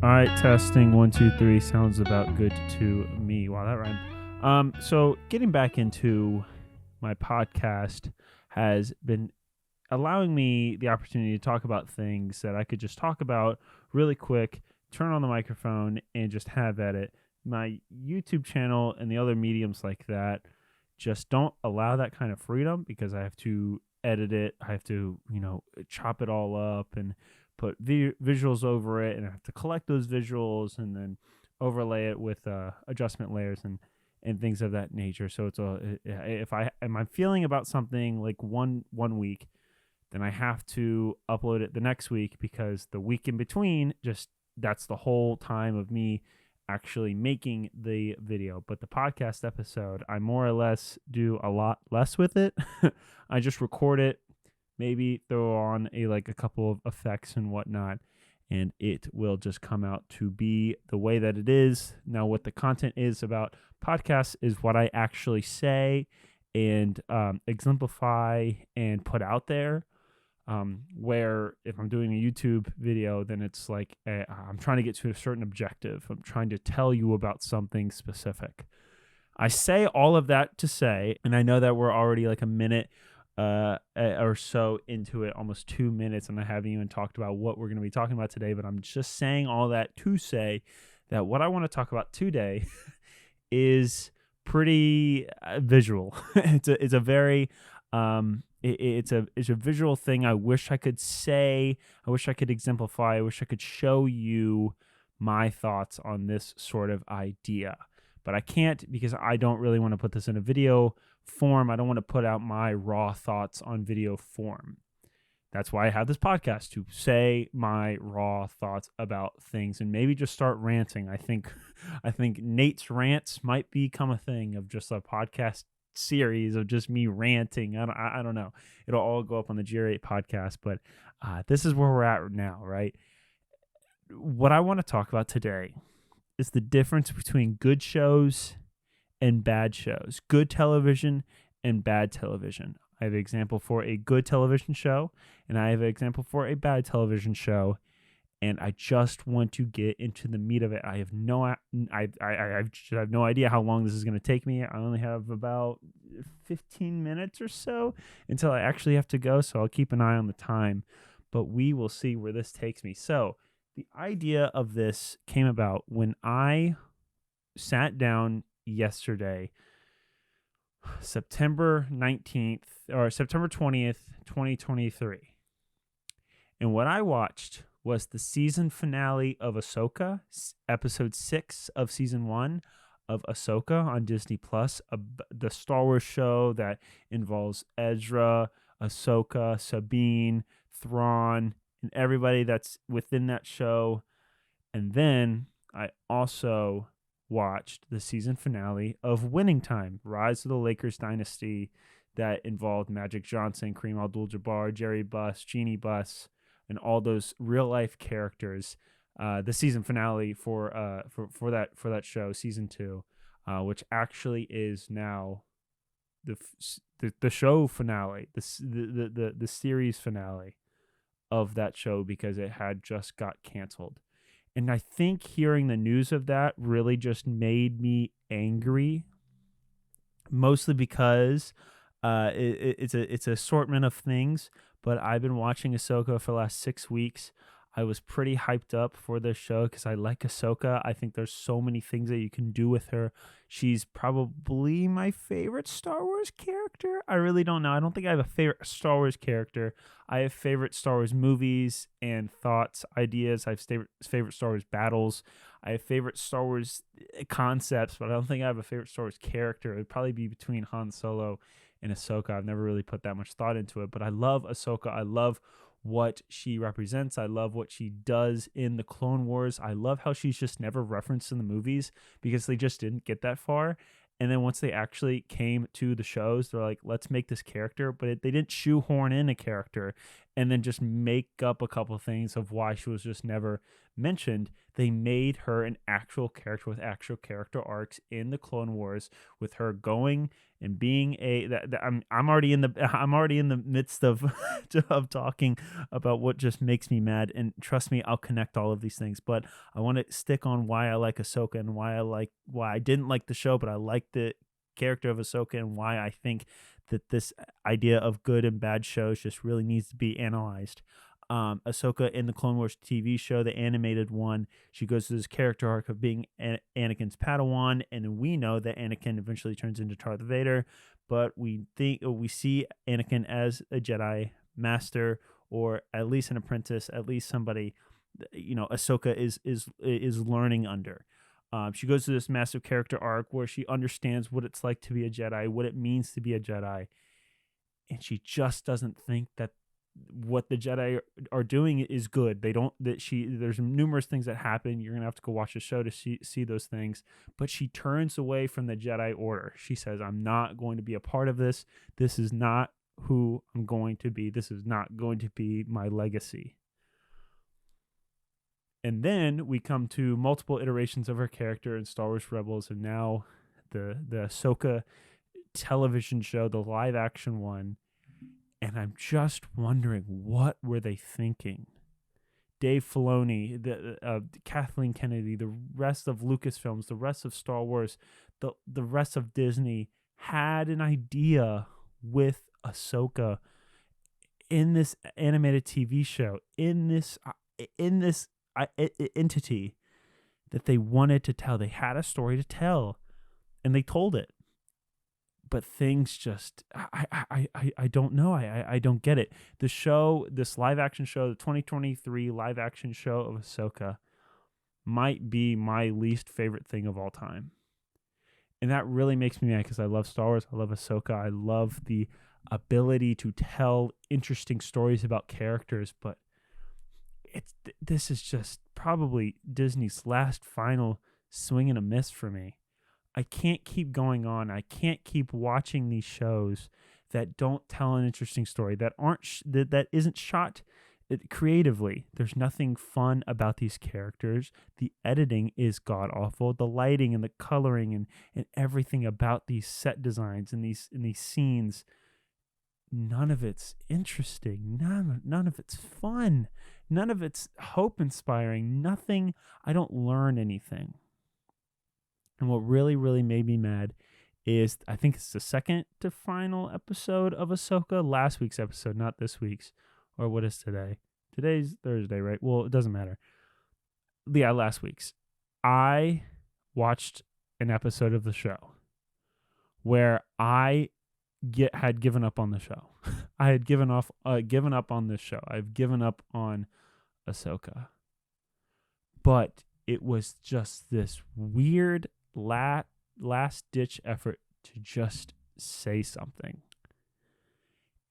All right, testing 1, 2, 3 sounds about good to me. Wow, that rhymed. So getting back into my podcast has been allowing me the opportunity to talk about things that I could just talk about really quick, turn on the microphone, and just have at it. My YouTube channel and the other mediums like that just don't allow that kind of freedom because I have to edit it. I have to, chop it all up and put visuals over it, and I have to collect those visuals and then overlay it with adjustment layers and things of that nature. So if I'm feeling about something like one week, then I have to upload it the next week because the week in between, just that's the whole time of me actually making the video. But the podcast episode, I more or less do a lot less with it. I just record it, maybe throw on a couple of effects and whatnot, and it will just come out to be the way that it is. Now, what the content is about podcasts is what I actually say and exemplify and put out there. Where if I'm doing a YouTube video, then it's like I'm trying to get to a certain objective. I'm trying to tell you about something specific. I say all of that to say, and I know that we're already like a minute or so into it, almost 2 minutes, and I haven't even talked about what we're going to be talking about today, but I'm just saying all that to say that what I want to talk about today is pretty visual. It's a very it's a visual thing. I wish I could say, I wish I could exemplify, I wish I could show you my thoughts on this sort of idea. But I can't because I don't really want to put this in a video form. I don't want to put out my raw thoughts on video form. That's why I have this podcast, to say my raw thoughts about things and maybe just start ranting. I think Nate's rants might become a thing of just a podcast series of just me ranting. I don't know. It'll all go up on the GR8 podcast, but this is where we're at now, right? What I want to talk about today is the difference between good shows and bad shows, good television and bad television. I have an example for a good television show, and I have an example for a bad television show, and I just want to get into the meat of it. I have no idea how long this is going to take me. I only have about 15 minutes or so until I actually have to go, so I'll keep an eye on the time, but we will see where this takes me. So the idea of this came about when I sat down yesterday, September 19th or September 20th, 2023. And what I watched was the season finale of Ahsoka, episode 6 of season 1 of Ahsoka on Disney Plus, the Star Wars show that involves Ezra, Ahsoka, Sabine, Thrawn, and everybody that's within that show. And then I also watched the season finale of Winning Time, Rise of the Lakers Dynasty, that involved Magic Johnson, Kareem Abdul-Jabbar, Jerry Buss, Jeannie Buss, and all those real life characters. The season finale for that show, season 2, which actually is now the show finale, the series finale of that show, because it had just got canceled. And I think hearing the news of that really just made me angry, mostly because it's an assortment of things. But I've been watching Ahsoka for the last 6 weeks. I was pretty hyped up for this show because I like Ahsoka. I think there's so many things that you can do with her. She's probably my favorite Star Wars character. I really don't know. I don't think I have a favorite Star Wars character. I have favorite Star Wars movies and thoughts, ideas. I have favorite Star Wars battles. I have favorite Star Wars concepts, but I don't think I have a favorite Star Wars character. It would probably be between Han Solo and Ahsoka. I've never really put that much thought into it, but I love Ahsoka. I love what she represents. I love what she does in the Clone Wars. I love how she's just never referenced in the movies because they just didn't get that far. And then once they actually came to the shows, they're like, let's make this character, but they didn't shoehorn in a character. and then just make up a couple of things of why she was just never mentioned. They made her an actual character with actual character arcs in the Clone Wars, with her going and being I'm already in the midst of of talking about what just makes me mad, and trust me, I'll connect all of these things, but I want to stick on why I like Ahsoka and why I didn't like the show, but I like the character of Ahsoka, and why I think that this idea of good and bad shows just really needs to be analyzed. Ahsoka in the Clone Wars TV show, the animated one, she goes through this character arc of being Anakin's Padawan, and we know that Anakin eventually turns into Darth Vader, but we see Anakin as a Jedi Master, or at least an apprentice, at least somebody, Ahsoka is learning under. She goes through this massive character arc where she understands what it's like to be a Jedi, what it means to be a Jedi, and she just doesn't think that what the Jedi are doing is good. There's numerous things that happen. You're gonna have to go watch the show to see those things. But she turns away from the Jedi Order. She says, "I'm not going to be a part of this. This is not who I'm going to be. This is not going to be my legacy." And then we come to multiple iterations of her character in Star Wars Rebels, and now the Ahsoka television show, the live action one. And I'm just wondering, what were they thinking? Dave Filoni, Kathleen Kennedy, the rest of Lucasfilms, the rest of Star Wars, the rest of Disney had an idea with Ahsoka in this animated TV show, in this entity that they wanted to tell. They had a story to tell, and they told it. But things just, I don't know. I don't get it. The show, this live action show, the 2023 live action show of Ahsoka, might be my least favorite thing of all time. And that really makes me mad, because I love Star Wars. I love Ahsoka. I love the ability to tell interesting stories about characters. But this is just probably Disney's last final swing and a miss for me. I can't keep going on. I can't keep watching these shows that don't tell an interesting story, that that isn't shot creatively. There's nothing fun about these characters. The editing is god awful. The lighting and the coloring and everything about these set designs and these scenes, none of it's interesting. None of it's fun. None of it's hope inspiring. Nothing. I don't learn anything. And what really, really made me mad is, I think it's the second to final episode of Ahsoka, last week's episode, not this week's. Or what is today? Today's Thursday, right? Well, it doesn't matter. Yeah, last week's. I watched an episode of the show where I had given up on the show. I had given up on this show. I've given up on Ahsoka. But it was just this weird last ditch effort to just say something,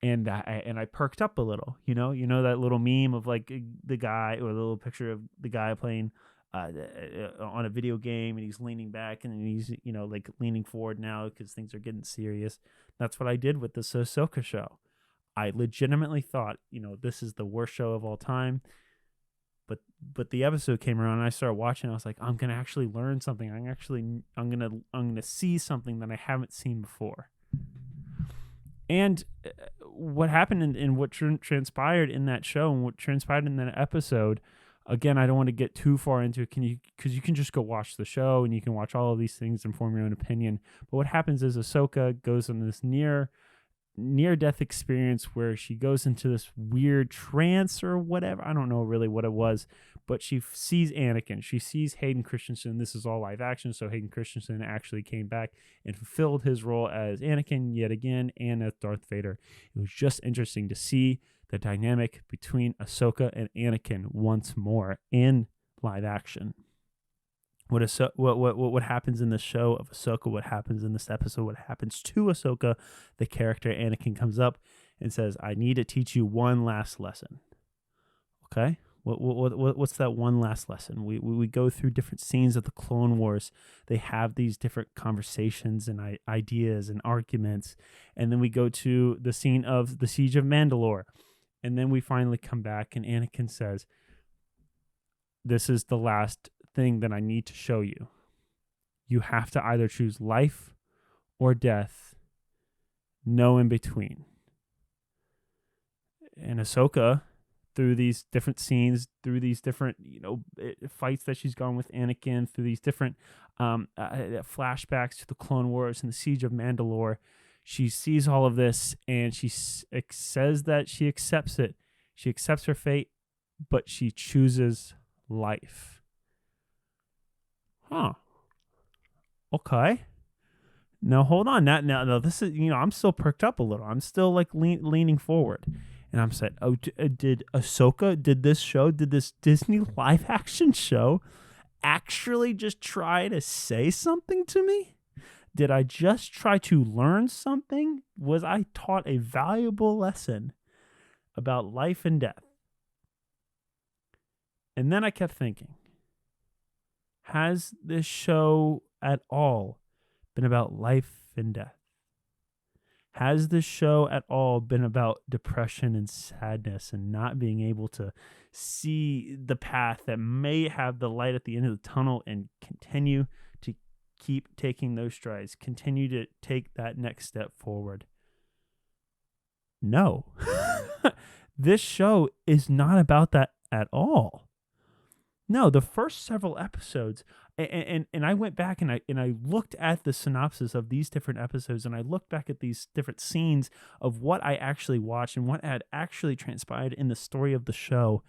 and I perked up a little. You know that little meme of like the guy, or the little picture of the guy playing on a video game, and he's leaning back and he's like leaning forward now because things are getting serious. That's what I did with this Ahsoka show. I legitimately thought, this is the worst show of all time. But the episode came around and I started watching. I was like, I'm gonna actually learn something. I'm gonna see something that I haven't seen before. And what happened and what transpired in that show and what transpired in that episode, again, I don't want to get too far into it. Because you can just go watch the show and you can watch all of these things and form your own opinion. But what happens is Ahsoka goes on this near-death experience where she goes into this weird trance or whatever. I don't know really what it was, but she sees Anakin. She sees Hayden Christensen. This is all live action, so Hayden Christensen actually came back and fulfilled his role as Anakin yet again and as Darth Vader. It was just interesting to see the dynamic between Ahsoka and Anakin once more in live action. What happens in the show of Ahsoka, what happens in this episode, what happens to Ahsoka, the character Anakin comes up and says, I need to teach you one last lesson. Okay? What's that one last lesson? We go through different scenes of the Clone Wars. They have these different conversations and ideas and arguments. And then we go to the scene of the Siege of Mandalore. And then we finally come back and Anakin says, this is the last thing that I need to show you. You have to either choose life or death, no in between. And Ahsoka, through these different scenes, through these different, fights that she's gone with Anakin, through these different flashbacks to the Clone Wars and the Siege of Mandalore, she sees all of this and she says that she accepts it. She accepts her fate, but she chooses life. Huh. Okay. Now hold on. Now this is, I'm still perked up a little. I'm still like leaning forward. And I'm saying, oh, did Ahsoka, did this Disney live action show actually just try to say something to me? Did I just try to learn something? Was I taught a valuable lesson about life and death? And then I kept thinking, has this show at all been about life and death? Has this show at all been about depression and sadness and not being able to see the path that may have the light at the end of the tunnel and continue to keep taking those strides, continue to take that next step forward? No. This show is not about that at all. No, the first several episodes, and I went back and I looked at the synopsis of these different episodes, and I looked back at these different scenes of what I actually watched and what had actually transpired in the story of the show.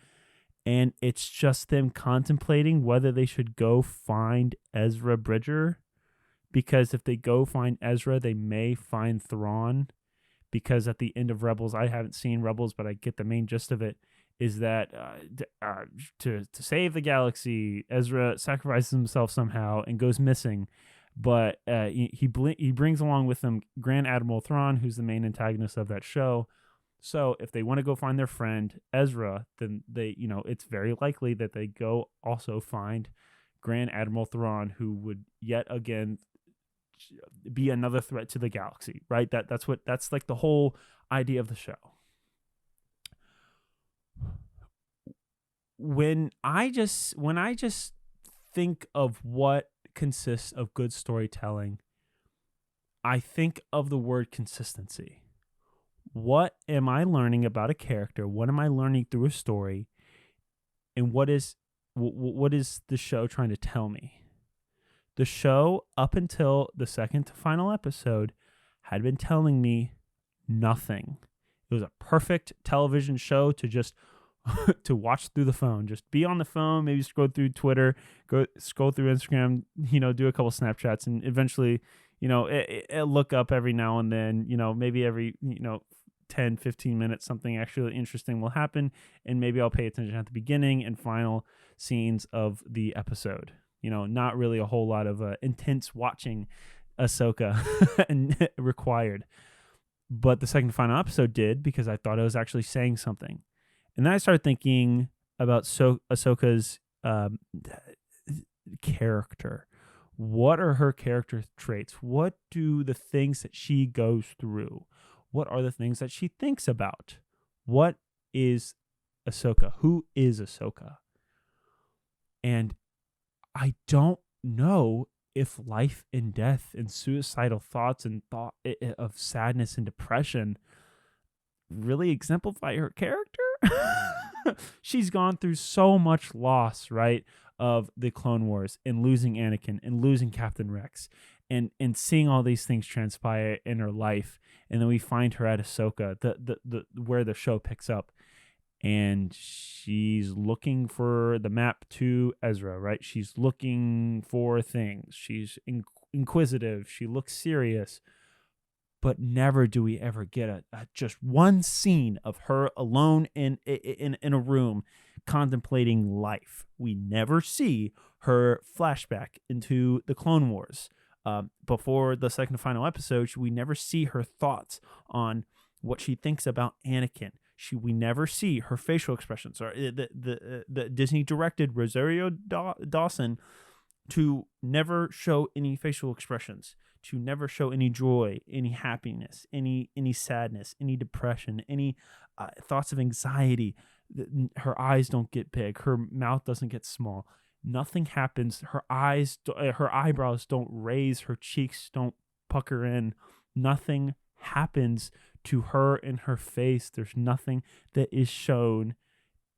And it's just them contemplating whether they should go find Ezra Bridger, because if they go find Ezra, they may find Thrawn, because at the end of Rebels, I haven't seen Rebels, but I get the main gist of it, is that to save the galaxy, Ezra sacrifices himself somehow and goes missing. But he brings along with him Grand Admiral Thrawn, who's the main antagonist of that show. So if they want to go find their friend Ezra, then they, it's very likely that they go also find Grand Admiral Thrawn, who would yet again be another threat to the galaxy, right? That's like the whole idea of the show. When I just think of what consists of good storytelling, I think of the word consistency. What am I learning about a character? What am I learning through a story? And what is the show trying to tell me? The show, up until the second to final episode, had been telling me nothing. It was a perfect television show to just to watch through the phone. Just be on the phone, maybe scroll through Twitter, go scroll through Instagram, do a couple Snapchats, and eventually, it look up every now and then, maybe every, 10, 15 minutes, something actually interesting will happen, and maybe I'll pay attention at the beginning and final scenes of the episode. Not really a whole lot of intense watching Ahsoka required. But the second to final episode did, because I thought it was actually saying something. And then I started thinking about Ahsoka's character. What are her character traits? What do the things that she goes through? What are the things that she thinks about? What is Ahsoka? Who is Ahsoka? And I don't know if life and death and suicidal thoughts and thought of sadness and depression really exemplify her character. She's gone through so much loss, right, of the Clone Wars and losing Anakin and losing Captain Rex and seeing all these things transpire in her life. And then we find her at Ahsoka, the where the show picks up, and she's looking for the map to Ezra, right? She's looking for things. She's inquisitive. She looks serious. But never do we ever get a just one scene of her alone in a room contemplating life. We never see her flashback into the Clone Wars. Before the second and final episode, we never see her thoughts on what she thinks about Anakin. We never see her facial expressions. Or the Disney directed Rosario Dawson to never show any facial expressions, to never show any joy, any happiness, any sadness, any depression, any thoughts of anxiety. Her eyes don't get big. Her mouth doesn't get small. Nothing happens. Her eyebrows don't raise. Her cheeks don't pucker in. Nothing happens to her in her face. There's nothing that is shown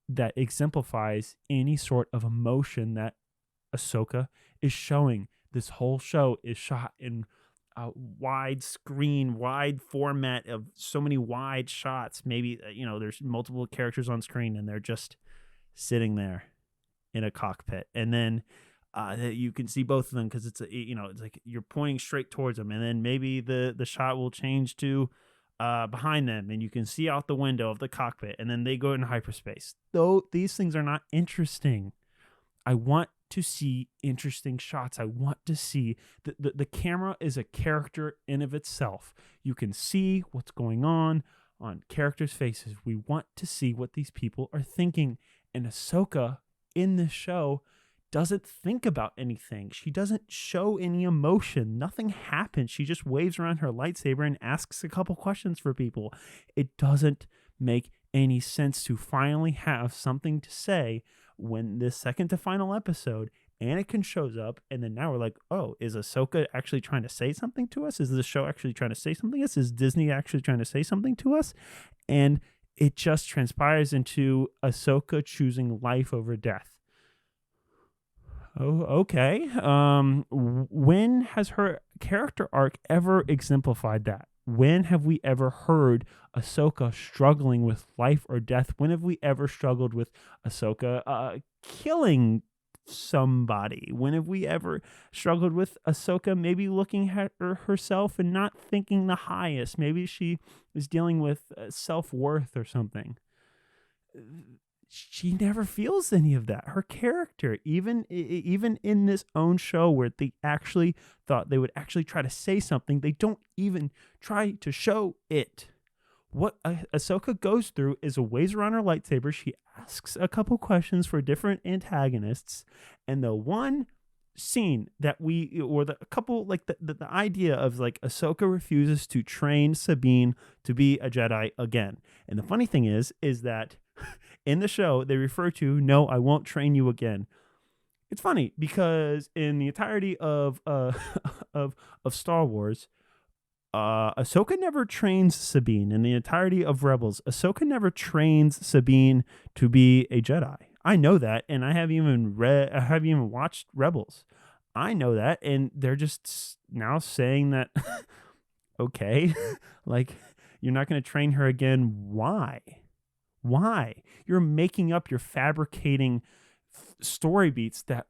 that exemplifies any sort of emotion that Ahsoka is showing. This whole show is shot in a wide screen, wide format of so many wide shots. Maybe, there's multiple characters on screen and they're just sitting there in a cockpit. And then you can see both of them because it's like you're pointing straight towards them. And then maybe the shot will change to behind them and you can see out the window of the cockpit, and then they go in hyperspace. Though these things are not interesting. I want to see interesting shots. I want to see the camera is a character in of itself. You can see what's going on characters' faces. We want to see what these people are thinking. And Ahsoka in this show doesn't think about anything. She doesn't show any emotion. Nothing happens. She just waves around her lightsaber and asks a couple questions for people. It doesn't make any sense to finally have something to say when this second to final episode Anakin shows up, and then now we're like, oh, is Ahsoka actually trying to say something to us? Is the show actually trying to say something to us? Is Disney actually trying to say something to us? And it just transpires into Ahsoka choosing life over death. Oh, okay. When has her character arc ever exemplified that? When have we ever heard Ahsoka struggling with life or death? When have we ever struggled with Ahsoka killing somebody? When have we ever struggled with Ahsoka maybe looking at herself and not thinking the highest? Maybe she is dealing with self-worth or something. She never feels any of that. Her character, even in this own show where they actually thought they would actually try to say something, they don't even try to show it. What Ahsoka goes through is a waves around her lightsaber. She asks a couple questions for different antagonists, and the one scene that the idea of like Ahsoka refuses to train Sabine to be a Jedi again. And the funny thing is that in the show, they refer to, no, I won't train you again. It's funny because in the entirety of Star Wars, Ahsoka never trains Sabine. In the entirety of Rebels, Ahsoka never trains Sabine to be a Jedi. I know that, and I haven't even watched Rebels. I know that, and they're just now saying that, okay, like, you're not going to train her again. Why? You're making up, you're fabricating story beats that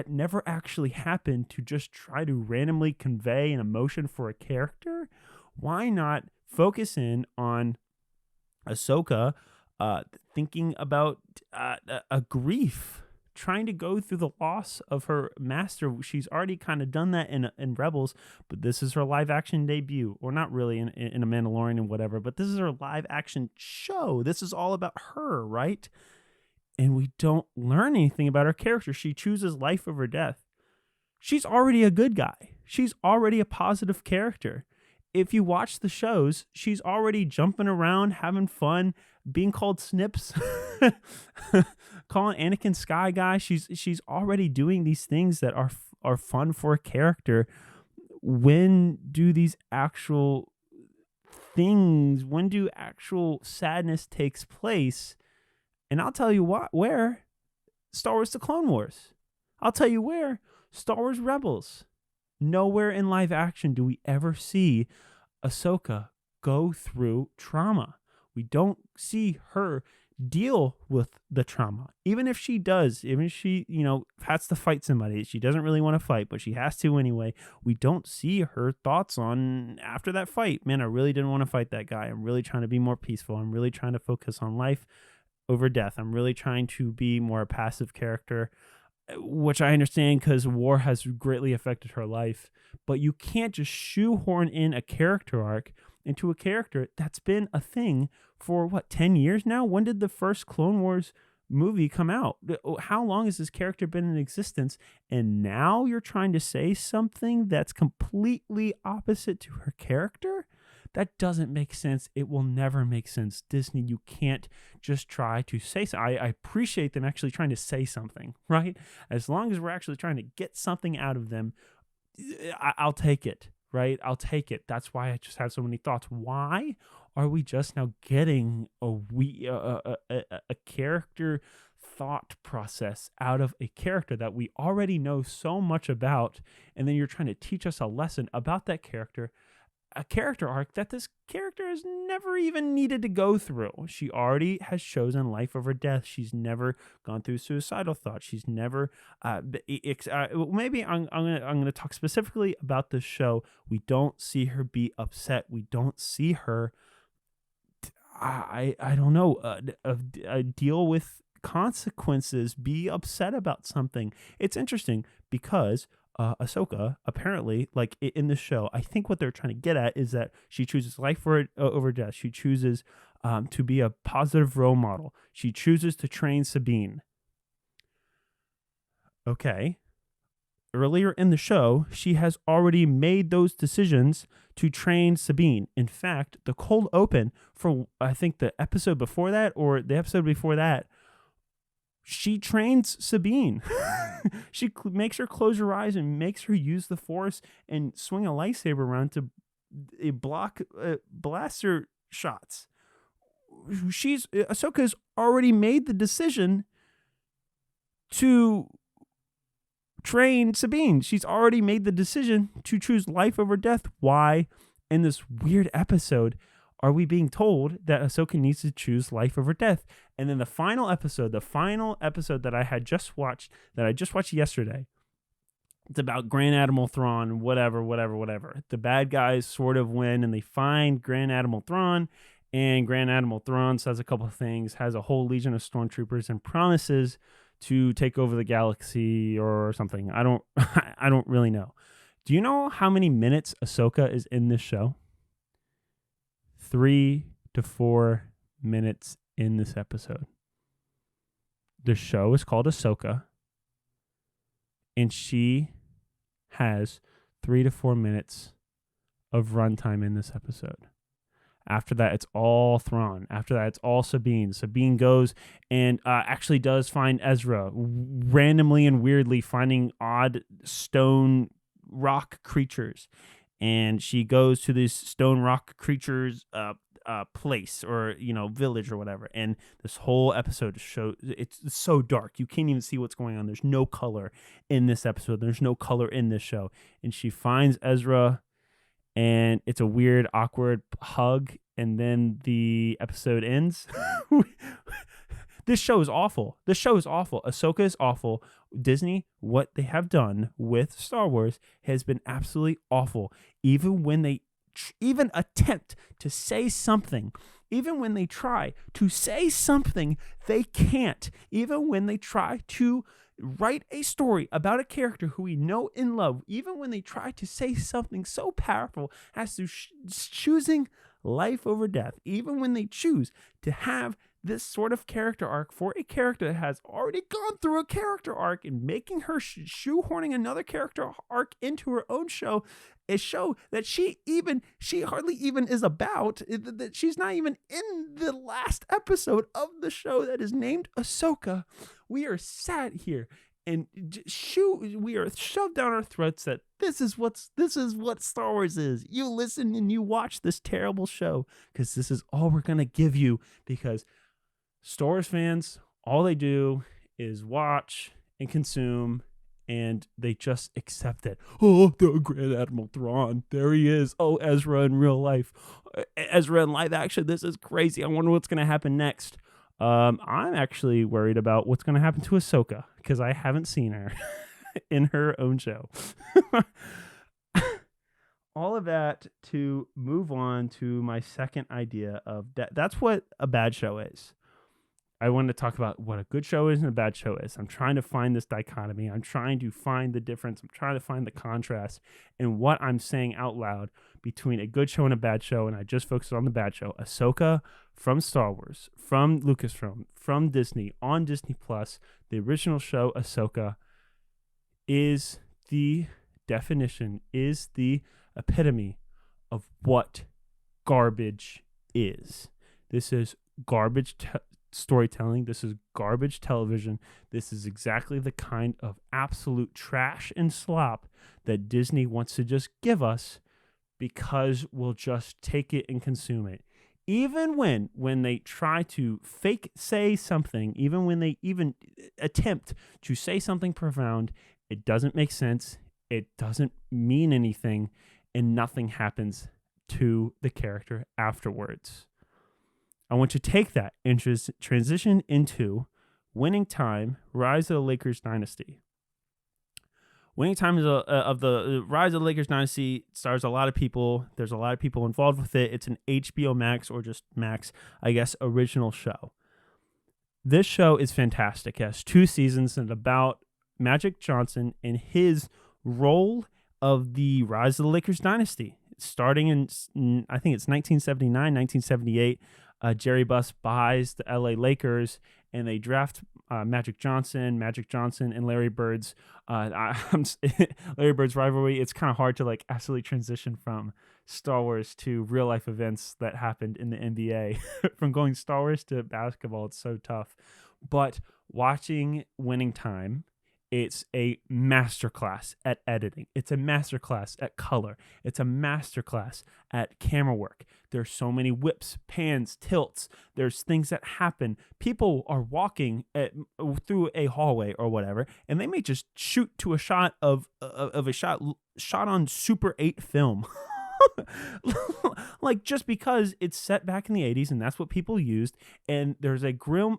never actually happened to just try to randomly convey an emotion for a character. Why not focus in on Ahsoka thinking about a grief, trying to go through the loss of her master? She's already kind of done that in Rebels, but this is her live action debut, or not really in a Mandalorian and whatever, but this is her live action show. This is all about her, right? And we don't learn anything about her character. She chooses life over death. She's already a good guy. She's already a positive character. If you watch the shows, she's already jumping around, having fun, being called Snips, calling Anakin Sky Guy. She's already doing these things that are fun for a character. When do these actual things? When do actual sadness takes place? And I'll tell you where. Star Wars: The Clone Wars. I'll tell you where. Star Wars Rebels. Nowhere in live action do we ever see Ahsoka go through trauma. We don't see her deal with the trauma. Even if she does, even if she, has to fight somebody, she doesn't really want to fight, but she has to anyway. We don't see her thoughts on after that fight. Man, I really didn't want to fight that guy. I'm really trying to be more peaceful. I'm really trying to focus on life over death. I'm really trying to be more a passive character, which I understand because war has greatly affected her life. But you can't just shoehorn in a character arc into a character that's been a thing for 10 years now? When did the first Clone Wars movie come out? How long has this character been in existence? And now you're trying to say something that's completely opposite to her character? That doesn't make sense. It will never make sense. Disney, you can't just try to say so. I appreciate them actually trying to say something, right? As long as we're actually trying to get something out of them, I'll take it, right? I'll take it. That's why I just have so many thoughts. Why are we just now getting a character thought process out of a character that we already know so much about, and then you're trying to teach us a lesson about that character, a character arc that this character has never even needed to go through. She already has chosen life over death. She's never gone through suicidal thoughts. She's never. Maybe I'm gonna talk specifically about this show. We don't see her be upset. We don't see her. I don't know. Deal with consequences. Be upset about something. It's interesting because Ahsoka, apparently, like in the show, I think what they're trying to get at is that she chooses life over death. She chooses to be a positive role model. She chooses to train Sabine. Okay. Earlier in the show, she has already made those decisions to train Sabine. In fact, the cold open for, I think, the episode before that or the episode before that, she trains Sabine. She makes her close her eyes and makes her use the Force and swing a lightsaber around to block blaster shots. Ahsoka's already made the decision to train Sabine. She's already made the decision to choose life over death. Why, in this weird episode, are we being told that Ahsoka needs to choose life over death? And then the final episode that I just watched yesterday, it's about Grand Admiral Thrawn, whatever. The bad guys sort of win and they find Grand Admiral Thrawn, and Grand Admiral Thrawn says a couple of things, has a whole legion of stormtroopers, and promises to take over the galaxy or something. I don't really know. Do you know how many minutes Ahsoka is in this show? 3 to 4 minutes in this episode. The show is called Ahsoka, and she has 3 to 4 minutes of runtime in this episode. After that, it's all Thrawn. After that, it's all Sabine. Sabine goes and actually does find Ezra, randomly and weirdly finding odd stone rock creatures. And she goes to this stone rock creatures place or, village or whatever. And this whole episode it's so dark. You can't even see what's going on. There's no color in this episode. There's no color in this show. And she finds Ezra, and it's a weird, awkward hug. And then the episode ends. This show is awful. Ahsoka is awful. Disney, what they have done with Star Wars has been absolutely awful. Even when they even attempt to say something, even when they try to say something, they can't. Even when they try to write a story about a character who we know and love, even when they try to say something so powerful as to choosing life over death, even when they choose to have this sort of character arc for a character that has already gone through a character arc and making her shoehorning another character arc into her own show, a show that she hardly even is about, that she's not even in the last episode of the show that is named Ahsoka. We are sat here and we are shoved down our throats that this is what Star Wars is. You listen and you watch this terrible show because this is all we're gonna give you, because Star Wars fans, all they do is watch and consume, and they just accept it. Oh, the Grand Admiral Thrawn, there he is. Oh, Ezra in real life, Ezra in live action. This is crazy. I wonder what's gonna happen next. I'm actually worried about what's going to happen to Ahsoka because I haven't seen her in her own show. All of that to move on to my second idea of that. That's what a bad show is. I want to talk about what a good show is and a bad show is. I'm trying to find this dichotomy. I'm trying to find the difference. I'm trying to find the contrast in what I'm saying out loud between a good show and a bad show. And I just focused on the bad show. Ahsoka from Star Wars, from Lucasfilm, from Disney, on Disney Plus. The original show, Ahsoka, is the definition, is the epitome of what garbage is. This is garbage storytelling. This is garbage television. This is exactly the kind of absolute trash and slop that Disney wants to just give us because we'll just take it and consume it. Even when they try to fake say something, even when they even attempt to say something profound, it doesn't make sense. It doesn't mean anything, and nothing happens to the character afterwards. I want you to take that and transition into Winning Time, Rise of the Lakers Dynasty. Winning Time of the Rise of the Lakers Dynasty stars a lot of people. There's a lot of people involved with it. It's an HBO Max, or just Max, I guess, original show. This show is fantastic. It has 2 seasons and about Magic Johnson and his role of the Rise of the Lakers Dynasty. Starting in, I think it's 1979, 1978, Jerry Buss buys the LA Lakers and they draft Magic Johnson, and Larry Bird's Larry Bird's rivalry. It's kind of hard to like absolutely transition from Star Wars to real life events that happened in the NBA. From going Star Wars to basketball, it's so tough. But watching Winning Time, it's a masterclass at editing. It's a masterclass at color. It's a masterclass at camera work. There's so many whips, pans, tilts. There's things that happen. People are walking through a hallway or whatever, and they may just shoot to a shot of a shot on Super 8 film. Like, just because it's set back in the 80s and that's what people used, and there's a film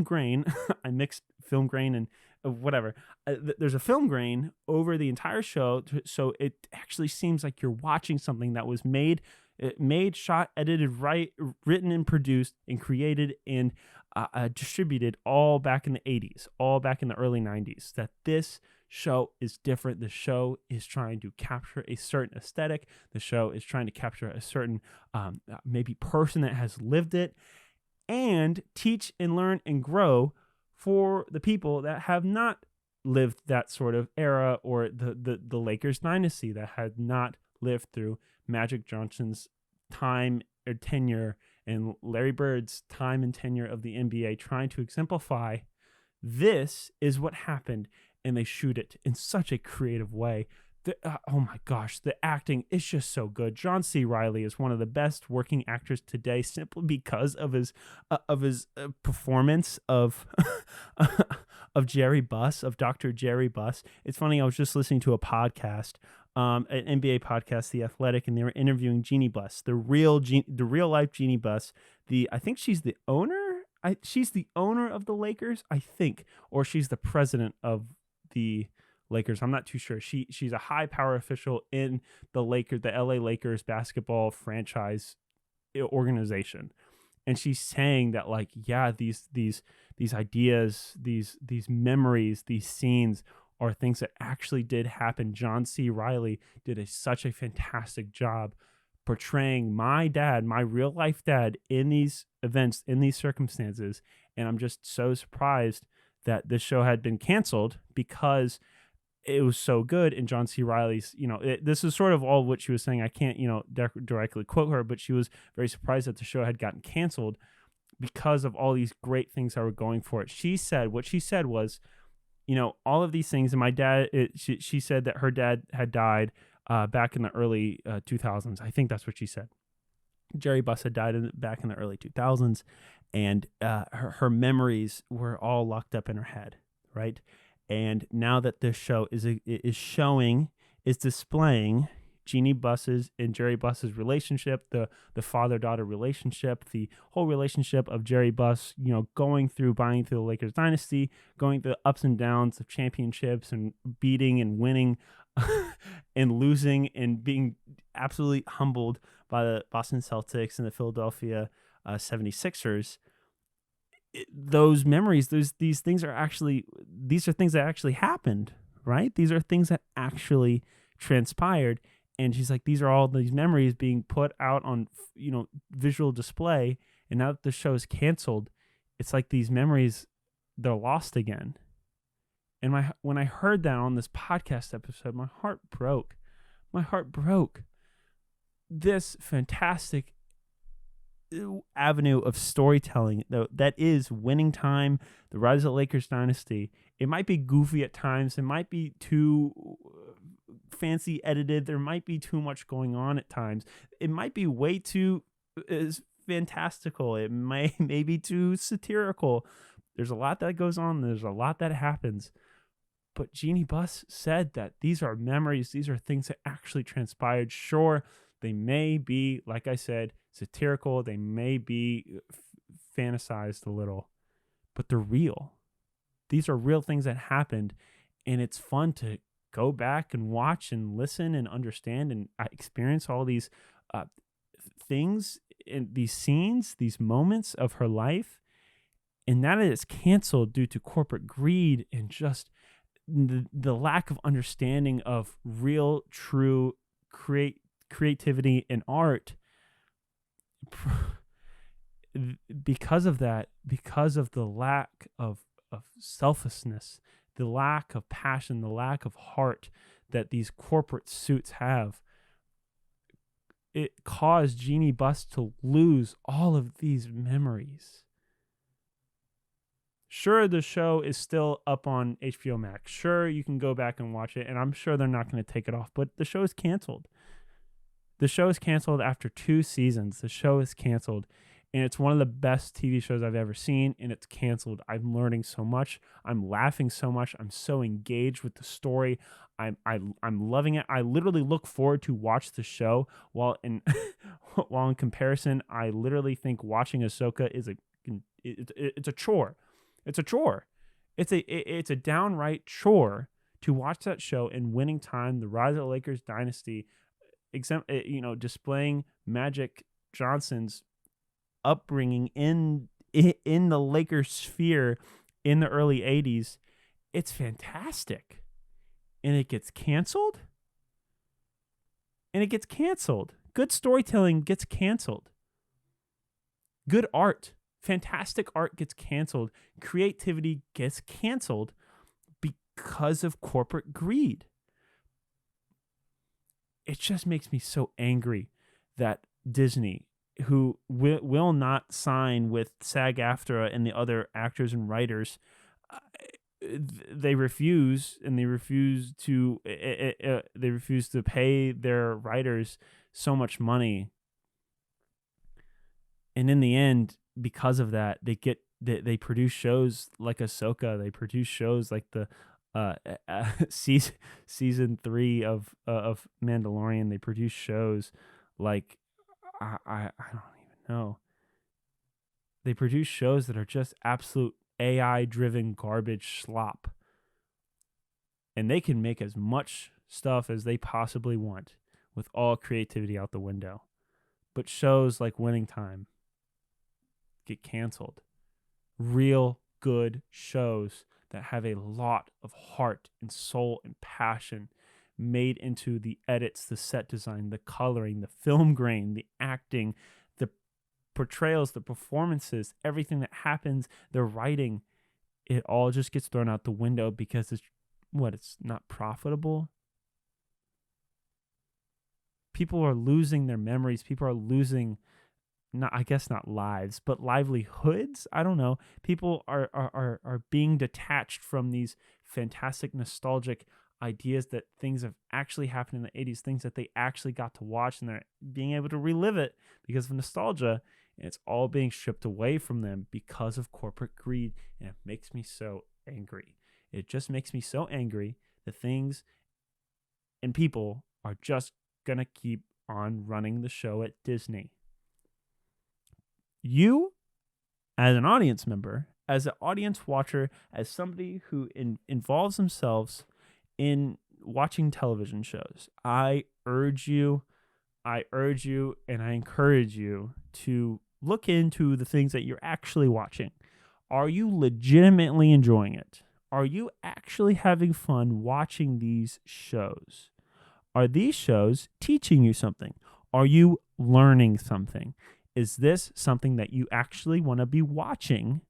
grain. I mixed film grain and whatever. There's a film grain over the entire show, so it actually seems like you're watching something that was made, shot, edited, written and produced and created and distributed all back in the 80s, all back in the early 90s. That this show is different. The show is trying to capture a certain aesthetic. The show is trying to capture a certain maybe person that has lived it, and teach and learn and grow for the people that have not lived that sort of era, or the Lakers dynasty, that had not lived through Magic Johnson's time or tenure and Larry Bird's time and tenure of the NBA, trying to exemplify this is what happened. And they shoot it in such a creative way. Oh my gosh, the acting is just so good. John C. Reilly is one of the best working actors today, simply because of his performance of of Jerry Buss, of Dr. Jerry Buss. It's funny, I was just listening to a podcast, an NBA podcast, The Athletic, and they were interviewing Jeannie Buss, the real life Jeannie Buss. I think she's the owner. She's the owner of the Lakers, I think, or she's the president of the Lakers. I'm not too sure. She's a high power official in the LA Lakers basketball franchise organization. And she's saying that, like, yeah, these ideas, these memories, these scenes are things that actually did happen. John C. Reilly did such a fantastic job portraying my dad, my real life dad, in these events, in these circumstances. And I'm just so surprised that this show had been canceled because it was so good. And John C. Reilly's, this is sort of all what she was saying. I can't, directly quote her, but she was very surprised that the show had gotten canceled because of all these great things that were going for it. What she said was, all of these things. And my dad, she said that her dad had died back in the early 2000s. I think that's what she said. Jerry Buss had died back in the early 2000s, and her memories were all locked up in her head, right? And now that this show is displaying Jeannie Buss's and Jerry Buss's relationship, the father-daughter relationship, the whole relationship of Jerry Buss, buying through the Lakers dynasty, going through the ups and downs of championships and beating and winning and losing and being absolutely humbled by the Boston Celtics and the Philadelphia 76ers, those memories, these things are actually, these are things that actually happened, right? These are things that actually transpired. And she's like, these are all these memories being put out on, visual display. And now that the show is canceled, it's like these memories, they're lost again. And when I heard that on this podcast episode, my heart broke. My heart broke. This fantastic avenue of storytelling that is Winning Time, the Rise of the Lakers dynasty. It might be goofy at times. It might be too fancy edited. There might be too much going on at times. It might be way too fantastical. It may be too satirical. There's a lot that goes on. There's a lot that happens. But Jeannie Buss said that these are memories. These are things that actually transpired. Sure, they may be, like I said, satirical. They may be fantasized a little, but they're real. These are real things that happened, and it's fun to go back and watch and listen and understand and experience all these things and these scenes, these moments of her life, and now that it's canceled due to corporate greed and just the lack of understanding of real, true creativity and art. Because of that, because of the lack of selflessness, the lack of passion, the lack of heart that these corporate suits have, it caused Jeannie Buss to lose all of these memories. Sure, the show is still up on HBO Max. Sure, you can go back and watch it, and I'm sure they're not going to take it off, but the show is canceled. The show is canceled after 2 seasons. The show is canceled, and it's one of the best TV shows I've ever seen, and it's canceled. I'm learning so much. I'm laughing so much. I'm so engaged with the story. I'm loving it. I literally look forward to watch the show, while in comparison, I literally think watching Ahsoka is it's a chore. It's a chore. It's a downright chore to watch that show in Winning Time, the Rise of the Lakers dynasty, displaying Magic Johnson's upbringing in the Lakers sphere in the early 80s. It's fantastic. And it gets canceled. Good storytelling gets canceled. Good art, fantastic art gets canceled. Creativity gets canceled because of corporate greed. It just makes me so angry that Disney, who will not sign with SAG-AFTRA and the other actors and writers, they refuse to pay their writers so much money. And in the end, because of that, they produce shows like Ahsoka. They produce shows like the season 3 of Mandalorian. They produce shows like I don't even know. They produce shows that are just absolute AI-driven garbage slop, and they can make as much stuff as they possibly want with all creativity out the window. But shows like Winning Time get canceled. Real good shows that have a lot of heart and soul and passion made into the edits, the set design, the coloring, the film grain, the acting, the portrayals, the performances, everything that happens, the writing, it all just gets thrown out the window because it's not profitable. People are losing their memories. People are losing, not lives, but livelihoods. I don't know. People are being detached from these fantastic, nostalgic ideas that things have actually happened in the 80s, things that they actually got to watch, and they're being able to relive it because of nostalgia. And it's all being stripped away from them because of corporate greed. And it makes me so angry. It just makes me so angry that things and people are just going to keep on running the show at Disney. You, as an audience member, as an audience watcher, as somebody who involves themselves in watching television shows, I urge you and I encourage you to look into the things that you're actually watching. Are you legitimately enjoying it? Are you actually having fun watching these shows? Are these shows teaching you something? Are you learning something? Is this something that you actually want to be watching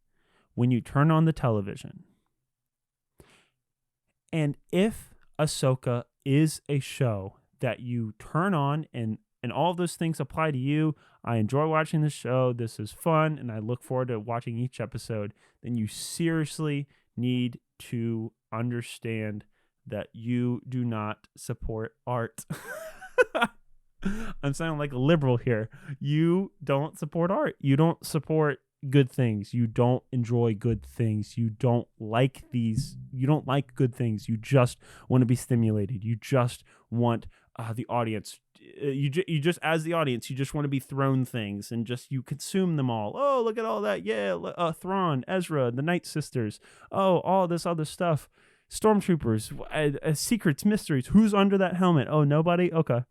when you turn on the television? And if Ahsoka is a show that you turn on and all of those things apply to you, I enjoy watching the show, this is fun, and I look forward to watching each episode, then you seriously need to understand that you do not support art. I'm sounding like a liberal here. You don't support art. You don't support good things. You don't enjoy good things. You don't like these. You don't like good things. You just want to be stimulated. You just want the audience. You just, as the audience, you just want to be thrown things and just you consume them all. Oh, look at all that. Yeah, Thrawn, Ezra, the Night Sisters. Oh, all this other stuff. Stormtroopers, secrets, mysteries. Who's under that helmet? Oh, nobody? Okay.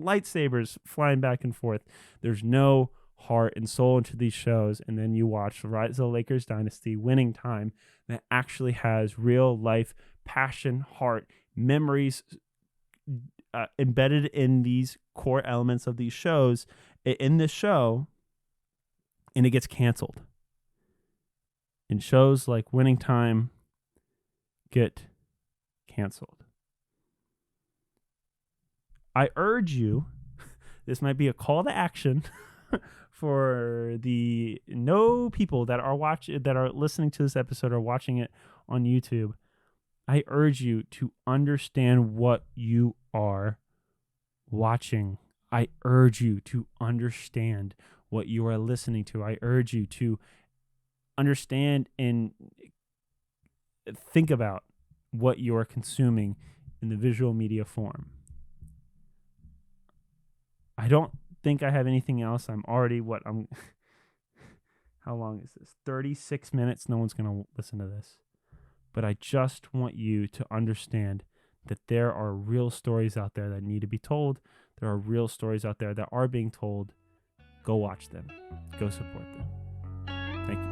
Lightsabers flying back and forth. There's no heart and soul into these shows. And then you watch the Rise of the Lakers Dynasty, Winning Time, that actually has real life, passion, heart, memories embedded in these core elements of these shows, in this show, and it gets canceled. And shows like Winning Time get canceled. I urge you, this might be a call to action for the people that are listening to this episode or watching it on YouTube. I urge you to understand what you are watching. I urge you to understand what you are listening to. I urge you to understand and think about what you are consuming in the visual media form. I don't think I have anything else. I'm already how long is this? 36 minutes. No one's going to listen to this. But I just want you to understand that there are real stories out there that need to be told. There are real stories out there that are being told. Go watch them. Go support them. Thank you.